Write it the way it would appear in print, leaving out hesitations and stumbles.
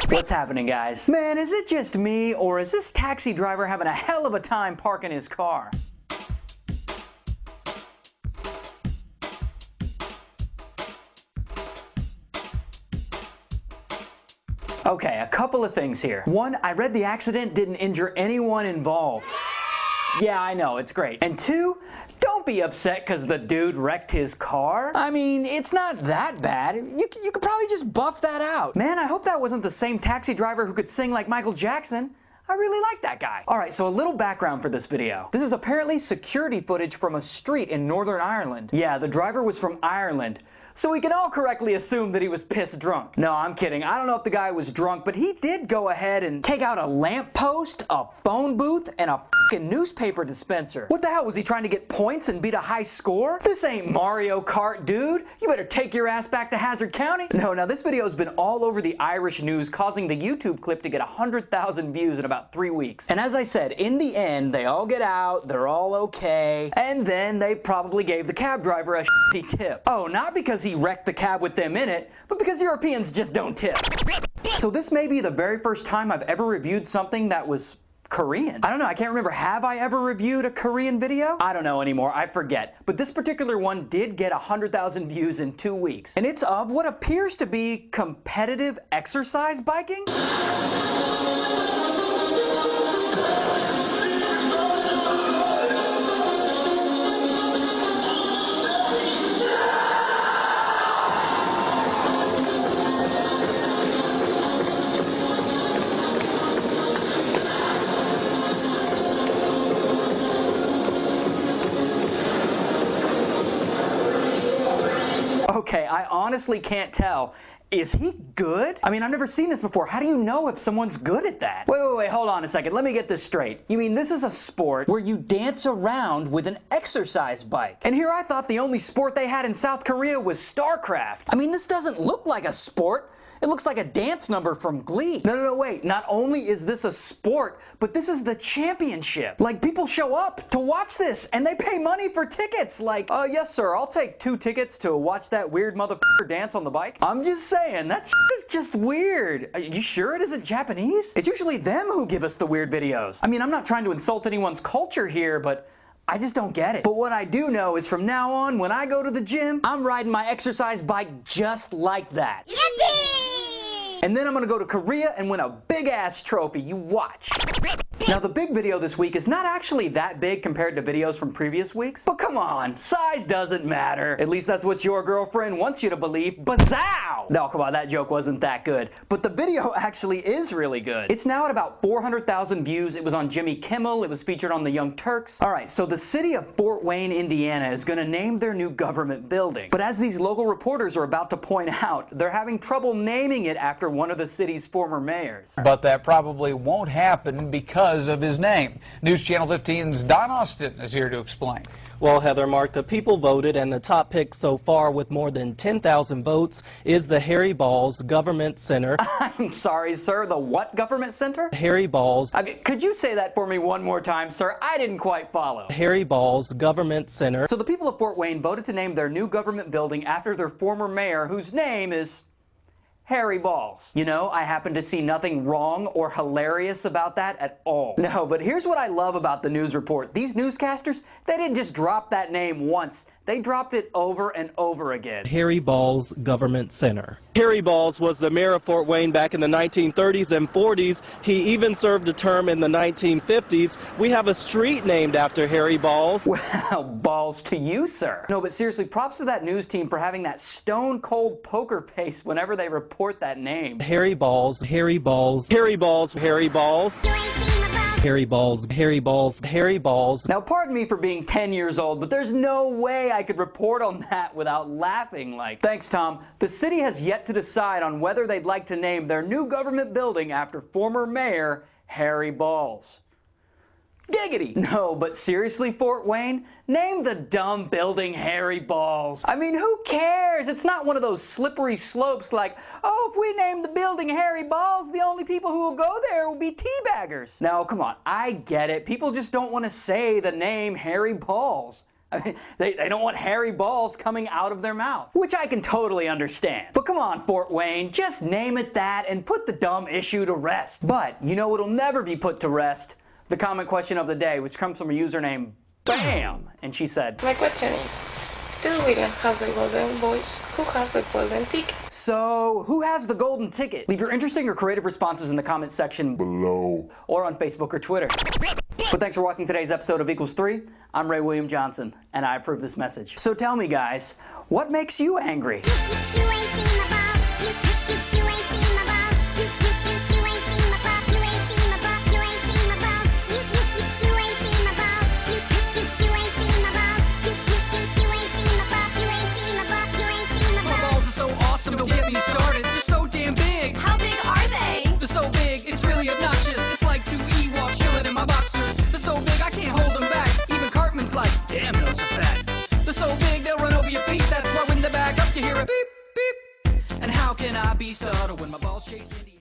What's happening, guys? Man, is it just me, or is this taxi driver having a hell of a time parking his car? Okay, a couple of things here. One, I read the accident didn't injure anyone involved. Yeah, I know, it's great. And two, don't be upset because the dude wrecked his car. I mean, it's not that bad. You could probably just buff that out. Man, I hope that wasn't the same taxi driver who could sing like Michael Jackson. I really like that guy. Alright, so a little background for this video. This is apparently security footage from a street in Northern Ireland. Yeah, the driver was from Ireland. So we can all correctly assume that he was pissed drunk. No, I'm kidding. I don't know if the guy was drunk, but he did go ahead and take out a lamppost, a phone booth, and a fucking newspaper dispenser. What the hell, was he trying to get points and beat a high score? This ain't Mario Kart, dude. You better take your ass back to Hazard County. No, now this video has been all over the Irish news, causing the YouTube clip to get 100,000 views in about 3 weeks. And as I said, in the end, they all get out, they're all okay, and then they probably gave the cab driver a shitty tip. Oh, not because he wrecked the cab with them in it, but because Europeans just don't tip. So this may be the very first time I've ever reviewed something that was Korean. I don't know, I can't remember, have I ever reviewed a Korean video? I don't know anymore, I forget. But this particular one did get 100,000 views in 2 weeks. And it's of what appears to be competitive exercise biking? Okay, I honestly can't tell. Is he good? I mean, I've never seen this before. How do you know if someone's good at that? Wait, hold on a second. Let me get this straight. You mean this is a sport where you dance around with an exercise bike? And here I thought the only sport they had in South Korea was StarCraft. I mean, this doesn't look like a sport. It looks like a dance number from Glee. No, wait. Not only is this a sport, but this is the championship. Like, people show up to watch this, and they pay money for tickets. Like, yes, sir, I'll take 2 tickets to watch that weird motherfucker dance on the bike. I'm just saying, that shit is just weird. Are you sure it isn't Japanese? It's usually them who give us the weird videos. I mean, I'm not trying to insult anyone's culture here, but I just don't get it. But what I do know is from now on, when I go to the gym, I'm riding my exercise bike just like that. Yippee! And then I'm gonna go to Korea and win a big-ass trophy. You watch. Now, the big video this week is not actually that big compared to videos from previous weeks. But come on, size doesn't matter. At least that's what your girlfriend wants you to believe. Bazow! No, come on, that joke wasn't that good. But the video actually is really good. It's now at about 400,000 views. It was on Jimmy Kimmel. It was featured on the Young Turks. Alright, so the city of Fort Wayne, Indiana is gonna name their new government building. But as these local reporters are about to point out, they're having trouble naming it after one of the city's former mayors. But that probably won't happen because of his name. News Channel 15's Don Austin is here to explain. Well, Heather, Mark, the people voted, and the top pick so far with more than 10,000 votes is the Harry Balls Government Center. I'm sorry, sir, the what government center? Harry Balls. Could you say that for me one more time, sir? I didn't quite follow. Harry Balls Government Center. So the people of Fort Wayne voted to name their new government building after their former mayor, whose name is Harry Balls. You know, I happen to see nothing wrong or hilarious about that at all. No, but here's what I love about the news report. These newscasters, they didn't just drop that name once. They dropped it over and over again. Harry Balls Government Center. Harry Balls was the mayor of Fort Wayne back in the 1930s and 40s. He even served a term in the 1950s. We have a street named after Harry Balls. Well, balls to you, sir. No, but seriously, props to that news team for having that stone-cold poker face whenever they report that name. Harry Balls, Harry Balls, Harry Balls, Harry Balls. Harry Balls, Harry Balls, Harry Balls. Now, pardon me for being 10 years old, but there's no way I could report on that without laughing like. Thanks, Tom. The city has yet to decide on whether they'd like to name their new government building after former mayor Harry Balls. Giggity! No, but seriously, Fort Wayne? Name the dumb building Harry Balls. I mean, who cares? It's not one of those slippery slopes like, oh, if we name the building Harry Balls, the only people who will go there will be teabaggers. Now, come on, I get it. People just don't want to say the name Harry Balls. I mean, they don't want hairy balls coming out of their mouth, which I can totally understand. But come on, Fort Wayne, just name it that and put the dumb issue to rest. But you know what'll never be put to rest? The comment question of the day, which comes from a username, BAM! And she said, my question is, if the William has the golden voice, who has the golden ticket? So, who has the golden ticket? Leave your interesting or creative responses in the comment section below or on Facebook or Twitter. But thanks for watching today's episode of Equals 3. I'm Ray William Johnson, and I approve this message. So tell me, guys, what makes you angry? Don't get me started, they're so damn big. How big are they? They're so big, it's really obnoxious. It's like two Ewoks chilling in my boxers. They're so big, I can't hold them back. Even Cartman's like, damn, those are fat. They're so big, they'll run over your feet. That's why when they back up, you hear a beep, beep. And how can I be subtle when my balls chasing you?